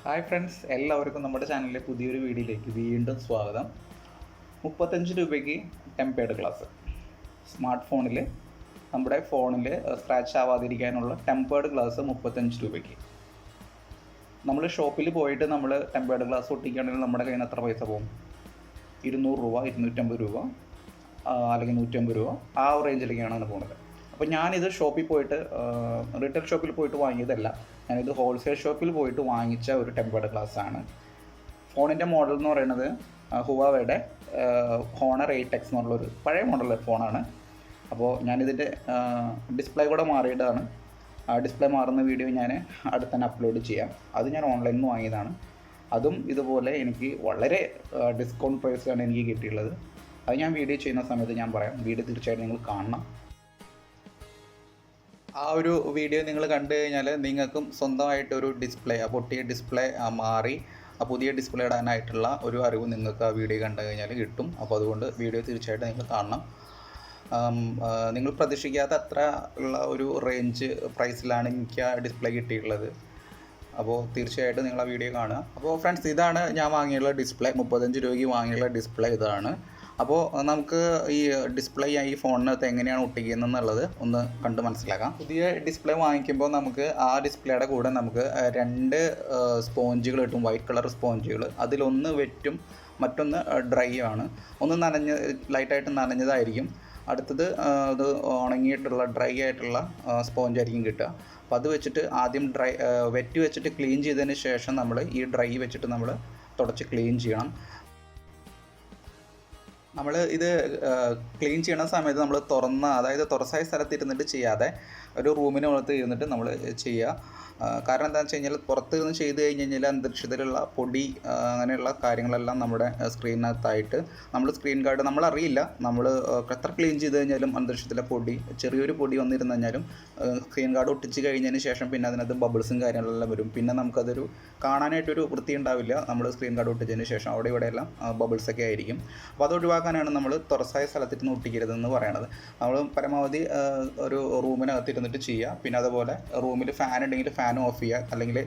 Hi friends, എല്ലാവർക്കും നമ്മുടെ ചാനലിലെ പുതിയൊരു വീഡിയോയിലേക്ക് വീണ്ടും സ്വാഗതം. 35 രൂപയ്ക്ക് ടെമ്പേർഡ് ഗ്ലാസ് സ്മാർട്ട് ഫോണിൽ നമ്മുടെ ഫോണിൽ സ്ക്രാച്ച് ആവാതിരിക്കാനുള്ള ടെമ്പേർഡ് ഗ്ലാസ് 35 രൂപയ്ക്ക്. നമ്മൾ ഷോപ്പിൽ പോയിട്ട് നമ്മൾ ടെമ്പേർഡ് ഗ്ലാസ് ഒട്ടിക്കുകയാണെങ്കിൽ നമ്മുടെ കയ്യിൽ നിന്ന് എത്ര പൈസ പോകും? 200 രൂപ, 250 രൂപ, അല്ലെങ്കിൽ 150 രൂപ, ആ റേഞ്ചിലേക്കാണ് പോകുന്നത്. അപ്പോൾ ഞാനിത് ഷോപ്പിൽ പോയിട്ട് റീറ്റെയിൽ ഷോപ്പിൽ പോയിട്ട് വാങ്ങിയതല്ല, ഞാനിത് ഹോൾസെയിൽ ഷോപ്പിൽ പോയിട്ട് വാങ്ങിച്ച ഒരു ടെമ്പേർഡ് ഗ്ലാസ് ആണ്. ഫോണിൻ്റെ മോഡൽ എന്ന് പറയുന്നത് ഹുവാവയുടെ ഹോണർ 8X എന്നുള്ളൊരു പഴയ മോഡൽ ഫോണാണ്. അപ്പോൾ ഞാനിതിൻ്റെ ഡിസ്പ്ലേ കൂടെ മാറിയിട്ടാണ്. ഡിസ്പ്ലേ മാറുന്ന വീഡിയോ ഞാൻ അടുത്ത് തന്നെ അപ്ലോഡ് ചെയ്യാം. അത് ഞാൻ ഓൺലൈനിൽ നിന്ന് വാങ്ങിയതാണ്. അതും ഇതുപോലെ എനിക്ക് വളരെ ഡിസ്കൗണ്ട് പ്രൈസിലാണ് എനിക്ക് കിട്ടിയിട്ടുള്ളത്. അത് ഞാൻ വീഡിയോ ചെയ്യുന്ന സമയത്ത് ഞാൻ പറയാം. വീഡിയോ തീർച്ചയായിട്ടും നിങ്ങൾ കാണണം. ആ ഒരു വീഡിയോ നിങ്ങൾ കണ്ടു കഴിഞ്ഞാൽ നിങ്ങൾക്കും സ്വന്തമായിട്ടൊരു ഡിസ്പ്ലേ, ആ പൊട്ടിയ ഡിസ്പ്ലേ മാറി ആ പുതിയ ഡിസ്പ്ലേ ഇടാനായിട്ടുള്ള ഒരു അറിവ് നിങ്ങൾക്ക് ആ വീഡിയോ കണ്ടു കഴിഞ്ഞാൽ കിട്ടും. അപ്പോൾ അതുകൊണ്ട് വീഡിയോ തീർച്ചയായിട്ടും നിങ്ങൾ കാണണം. നിങ്ങൾ പ്രതീക്ഷിക്കാത്ത അത്ര ഉള്ള ഒരു റേഞ്ച് പ്രൈസിലാണ് എനിക്ക് ആ ഡിസ്പ്ലേ കിട്ടിയിട്ടുള്ളത്. അപ്പോൾ തീർച്ചയായിട്ടും നിങ്ങൾ ആ വീഡിയോ കാണുക. അപ്പോൾ ഫ്രണ്ട്സ്, ഇതാണ് ഞാൻ വാങ്ങിയുള്ള ഡിസ്പ്ലേ. 35 രൂപയ്ക്ക് വാങ്ങിയുള്ള ഡിസ്പ്ലേ ഇതാണ്. അപ്പോൾ നമുക്ക് ഈ ഡിസ്പ്ലേ ഈ ഫോണിനകത്ത് എങ്ങനെയാണ് ഒട്ടിക്കുന്നത് എന്നുള്ളത് ഒന്ന് കണ്ട് മനസ്സിലാക്കാം. പുതിയ ഡിസ്പ്ലേ വാങ്ങിക്കുമ്പോൾ നമുക്ക് ആ ഡിസ്പ്ലേയുടെ കൂടെ നമുക്ക് 2 സ്പോഞ്ചുകൾ കിട്ടും, വൈറ്റ് കളർ സ്പോഞ്ചുകൾ. അതിലൊന്ന് വെറ്റും മറ്റൊന്ന് ഡ്രൈ ആണ്. ഒന്ന് ലൈറ്റായിട്ട് നനഞ്ഞതായിരിക്കും, അടുത്തത് അത് ഉണങ്ങിയിട്ടുള്ള ഡ്രൈ ആയിട്ടുള്ള സ്പോഞ്ചായിരിക്കും കിട്ടുക. അപ്പോൾ അത് വെച്ചിട്ട് ആദ്യം വെറ്റ് വെച്ചിട്ട് ക്ലീൻ ചെയ്തതിന് ശേഷം നമ്മൾ ഈ ഡ്രൈ വെച്ചിട്ട് നമ്മൾ തുടച്ച് ക്ലീൻ ചെയ്യണം. നമ്മൾ ഇത് ക്ലീൻ ചെയ്യണ സമയത്ത് നമ്മൾ തുറസായ സ്ഥലത്ത് ഇരുന്നിട്ട് ചെയ്യാതെ ഒരു റൂമിനകത്ത് ഇരുന്നിട്ട് നമ്മൾ ചെയ്യുക. കാരണം എന്താണെന്ന് വെച്ച് കഴിഞ്ഞാൽ പുറത്ത് നിന്ന് ചെയ്ത് കഴിഞ്ഞാൽ അന്തരീക്ഷത്തിലുള്ള പൊടി അങ്ങനെയുള്ള കാര്യങ്ങളെല്ലാം നമ്മുടെ സ്ക്രീനകത്തായിട്ട് നമ്മൾ സ്ക്രീൻ ഗാർഡ് നമ്മളറിയില്ല. നമ്മൾ എത്ര ക്ലീൻ ചെയ്ത് കഴിഞ്ഞാലും അന്തരീക്ഷത്തിലെ പൊടി, ചെറിയൊരു പൊടി വന്നിരുന്നു കഴിഞ്ഞാലും സ്ക്രീൻ ഗാർഡ് ഒട്ടിച്ച് കഴിഞ്ഞതിന് ശേഷം പിന്നെ അതിനകത്ത് ബബിൾസും കാര്യങ്ങളെല്ലാം വരും. പിന്നെ നമുക്കതൊരു കാണാനായിട്ടൊരു വൃത്തി ഉണ്ടാവില്ല. നമ്മൾ സ്ക്രീൻ ഗാർഡ് ഒട്ടിച്ചതിന് ശേഷം അവിടെ ഇവിടെയെല്ലാം ബബിൾസൊക്കെ ആയിരിക്കും. അപ്പോൾ അത് ഒഴിവാക്കാനാണ് നമ്മൾ തുറസായ സ്ഥലത്തിരുന്ന് ഒട്ടിക്കരുതെന്ന് പറയണത്. നമ്മൾ പരമാവധി ഒരു റൂമിനകത്ത് ഇരുന്നിട്ട് ചെയ്യുക. പിന്നെ അതുപോലെ റൂമിൽ ഫാൻ ഉണ്ടെങ്കിൽ ഫാൻ ഓഫ് ചെയ്യുക. അല്ലെങ്കിൽ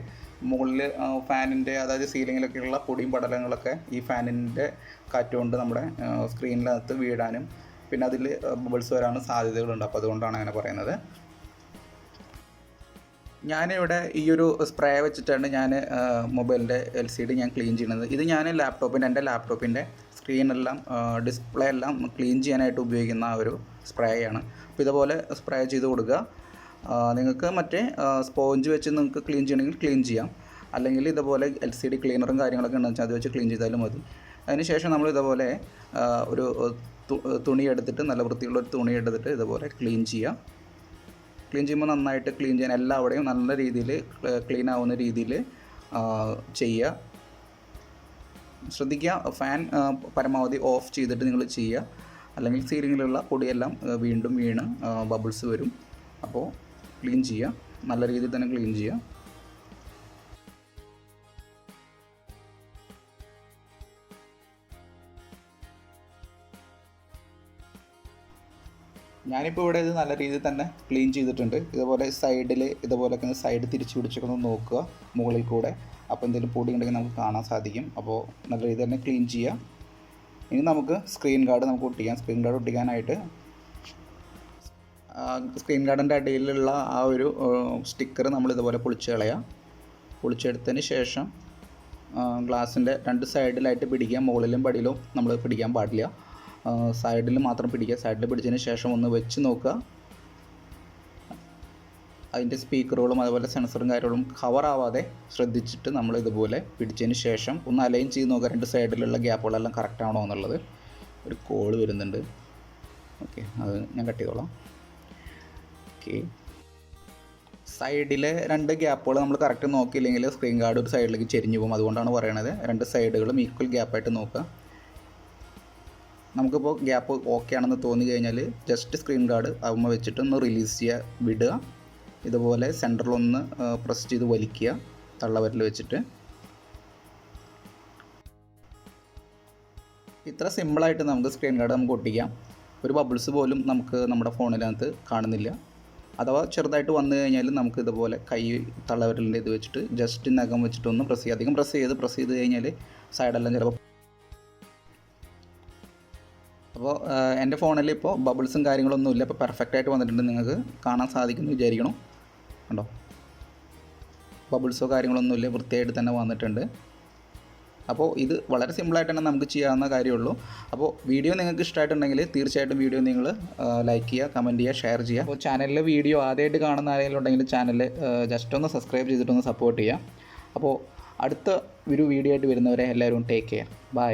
മുകളിൽ ഫാനിൻ്റെ, അതായത് സീലിങ്ങിലൊക്കെയുള്ള പൊടിയും പടലങ്ങളൊക്കെ ഈ ഫാനിൻ്റെ കാറ്റുകൊണ്ട് നമ്മുടെ സ്ക്രീനിനകത്ത് വീഴാനും പിന്നെ അതിൽ ബബിൾസ് വരാനും സാധ്യതകളുണ്ട്. അപ്പോൾ അതുകൊണ്ടാണ് അങ്ങനെ പറയുന്നത്. ഞാനിവിടെ ഈ ഒരു സ്പ്രേ വെച്ചിട്ടാണ് ഞാൻ മൊബൈലിൻ്റെ LCD ഞാൻ ക്ലീൻ ചെയ്യുന്നത്. ഇത് ഞാൻ എൻ്റെ ലാപ്ടോപ്പിൻ്റെ സ്ക്രീനെല്ലാം ഡിസ്പ്ലേ എല്ലാം ക്ലീൻ ചെയ്യാനായിട്ട് ഉപയോഗിക്കുന്ന ഒരു സ്പ്രേ ആണ്. അപ്പോൾ ഇതുപോലെ സ്പ്രേ ചെയ്ത് കൊടുക്കുക. നിങ്ങൾക്ക് മറ്റേ സ്പോഞ്ച് വെച്ച് നിങ്ങൾക്ക് ക്ലീൻ ചെയ്യണമെങ്കിൽ ക്ലീൻ ചെയ്യാം. അല്ലെങ്കിൽ ഇതുപോലെ LCD ക്ലീനറും കാര്യങ്ങളൊക്കെ ഉണ്ടെന്ന് വെച്ചാൽ അത് വെച്ച് ക്ലീൻ ചെയ്താലും മതി. അതിനുശേഷം നമ്മൾ ഇതുപോലെ ഒരു തുണി എടുത്തിട്ട്, നല്ല വൃത്തിയുള്ളൊരു തുണി എടുത്തിട്ട് ഇതുപോലെ ക്ലീൻ ചെയ്യുക. ക്ലീൻ ചെയ്യുമ്പോൾ നന്നായിട്ട് ക്ലീൻ ചെയ്യാൻ എല്ലാവിടെയും നല്ല രീതിയിൽ ക്ലീൻ ആവുന്ന രീതിയിൽ ചെയ്യുക. ശ്രദ്ധിക്കുക, ഫാൻ പരമാവധി ഓഫ് ചെയ്തിട്ട് നിങ്ങൾ ചെയ്യുക. അല്ലെങ്കിൽ സീലിങ്ങിലുള്ള പൊടിയെല്ലാം വീണ്ടും വീണ് ബബിൾസ് വരും. അപ്പോൾ ക്ലീൻ ചെയ്യുക, നല്ല രീതിയിൽ തന്നെ ക്ലീൻ ചെയ്യുക. ഞാനിപ്പോൾ ഇവിടെ ഇത് നല്ല രീതിയിൽ തന്നെ ക്ലീൻ ചെയ്തിട്ടുണ്ട്. ഇതുപോലെ സൈഡിൽ ഇതുപോലൊക്കെ സൈഡ് തിരിച്ച് പിടിച്ചൊക്കെ ഒന്ന് നോക്കുക മുകളിൽ കൂടെ. അപ്പോൾ എന്തെങ്കിലും പൊടി ഉണ്ടെങ്കിൽ നമുക്ക് കാണാൻ സാധിക്കും. അപ്പോൾ നല്ല രീതിയിൽ തന്നെ ക്ലീൻ ചെയ്യുക. ഇനി നമുക്ക് സ്ക്രീൻ ഗാർഡ് ഒട്ടിക്കാം. സ്ക്രീൻ ഗാർഡ് ഒട്ടിക്കാനായിട്ട് സ്ക്രീൻ ഗാർഡിൻ്റെ അടിയിലുള്ള ആ ഒരു സ്റ്റിക്കർ നമ്മൾ ഇതുപോലെ പൊളിച്ചെടുത്തതിന് ശേഷം ഗ്ലാസിൻ്റെ 2 സൈഡിലായിട്ട് പിടിക്കുക. മുകളിലും പടിയിലും നമ്മൾ പിടിക്കാൻ പാടില്ല, സൈഡിൽ മാത്രം പിടിക്കുക. സൈഡിൽ പിടിച്ചതിന് ശേഷം ഒന്ന് വെച്ച് നോക്കുക. അതിൻ്റെ സ്പീക്കറുകളും അതുപോലെ സെൻസറും കാര്യങ്ങളും കവർ ആവാതെ ശ്രദ്ധിച്ചിട്ട് നമ്മൾ ഇതുപോലെ പിടിച്ചതിന് ശേഷം ഒന്ന് അലൈൻ ചെയ്ത് നോക്കുക. 2 സൈഡിലുള്ള ഗ്യാപ്പുകളെല്ലാം കറക്റ്റ് ആണോ എന്നുള്ളത്. ഒരു കോൾ വരുന്നുണ്ട്. ഓക്കെ, അത് ഞാൻ കട്ട് ചെയ്തോളാം. ഓക്കെ, സൈഡിലെ 2 ഗ്യാപ്പുകൾ നമ്മൾ കറക്റ്റ് നോക്കിയില്ലെങ്കിൽ സ്ക്രീൻ ഗാർഡ് ഒരു സൈഡിലേക്ക് ചെരിഞ്ഞു പോകും. അതുകൊണ്ടാണ് പറയണത് 2 സൈഡുകളും ഈക്വൽ ഗ്യാപ്പായിട്ട് നോക്കുക. നമുക്കിപ്പോൾ ഗ്യാപ്പ് ഓക്കെ ആണെന്ന് തോന്നി കഴിഞ്ഞാൽ ജസ്റ്റ് സ്ക്രീൻ ഗാർഡ് അവമ്മ വെച്ചിട്ട് ഒന്ന് റിലീസ് ചെയ്യുക, വിടുക. ഇതുപോലെ സെൻറ്ററിലൊന്ന് പ്രസ് ചെയ്ത് വലിക്കുക തള്ളവിരൽ വെച്ചിട്ട്. ഇത്ര സിമ്പിളായിട്ട് നമുക്ക് സ്ക്രീൻ ഗാർഡ് ഒട്ടിക്കാം. ഒരു ബബിൾസ് പോലും നമുക്ക് നമ്മുടെ ഫോണിനകത്ത് കാണുന്നില്ല. അഥവാ ചെറുതായിട്ട് വന്നു കഴിഞ്ഞാൽ നമുക്ക് ഇതുപോലെ കൈ തള്ളവിരലിൻ്റെ ഇത് വെച്ചിട്ട് ജസ്റ്റ് നഖം വെച്ചിട്ട് ഒന്ന് പ്രസ് ചെയ്യുക. അധികം പ്രസ് ചെയ്ത് കഴിഞ്ഞാൽ സൈഡെല്ലാം ചിലപ്പോൾ. അപ്പോൾ എൻ്റെ ഫോണിൽ ഇപ്പോൾ ബബിൾസും കാര്യങ്ങളൊന്നും ഇല്ല. ഇപ്പോൾ പെർഫെക്റ്റായിട്ട് വന്നിട്ടുണ്ട്, നിങ്ങൾക്ക് കാണാൻ സാധിക്കുമെന്ന് വിചാരിക്കണം. കണ്ടോ, ബബിൾസോ കാര്യങ്ങളൊന്നുമില്ല, വൃത്തിയായിട്ട് തന്നെ വന്നിട്ടുണ്ട്. അപ്പോൾ ഇത് വളരെ സിമ്പിളായിട്ട് തന്നെ നമുക്ക് ചെയ്യാവുന്ന കാര്യമുള്ളൂ. അപ്പോൾ വീഡിയോ നിങ്ങൾക്ക് ഇഷ്ടമായിട്ടുണ്ടെങ്കിൽ തീർച്ചയായിട്ടും വീഡിയോ നിങ്ങൾ ലൈക്ക് ചെയ്യുക, കമൻറ്റ് ചെയ്യുക, ഷെയർ ചെയ്യുക. അപ്പോൾ ചാനലിലെ വീഡിയോ ആദ്യമായിട്ട് കാണുന്ന ആരെങ്കിലും ഉണ്ടെങ്കിൽ ചാനൽ ജസ്റ്റ് ഒന്ന് സബ്സ്ക്രൈബ് ചെയ്തിട്ടൊന്ന് സപ്പോർട്ട് ചെയ്യുക. അപ്പോൾ അടുത്ത ഒരു വീഡിയോ ആയിട്ട് വരുന്നവരെ എല്ലാവരും ടേക്ക് കെയർ. ബൈ.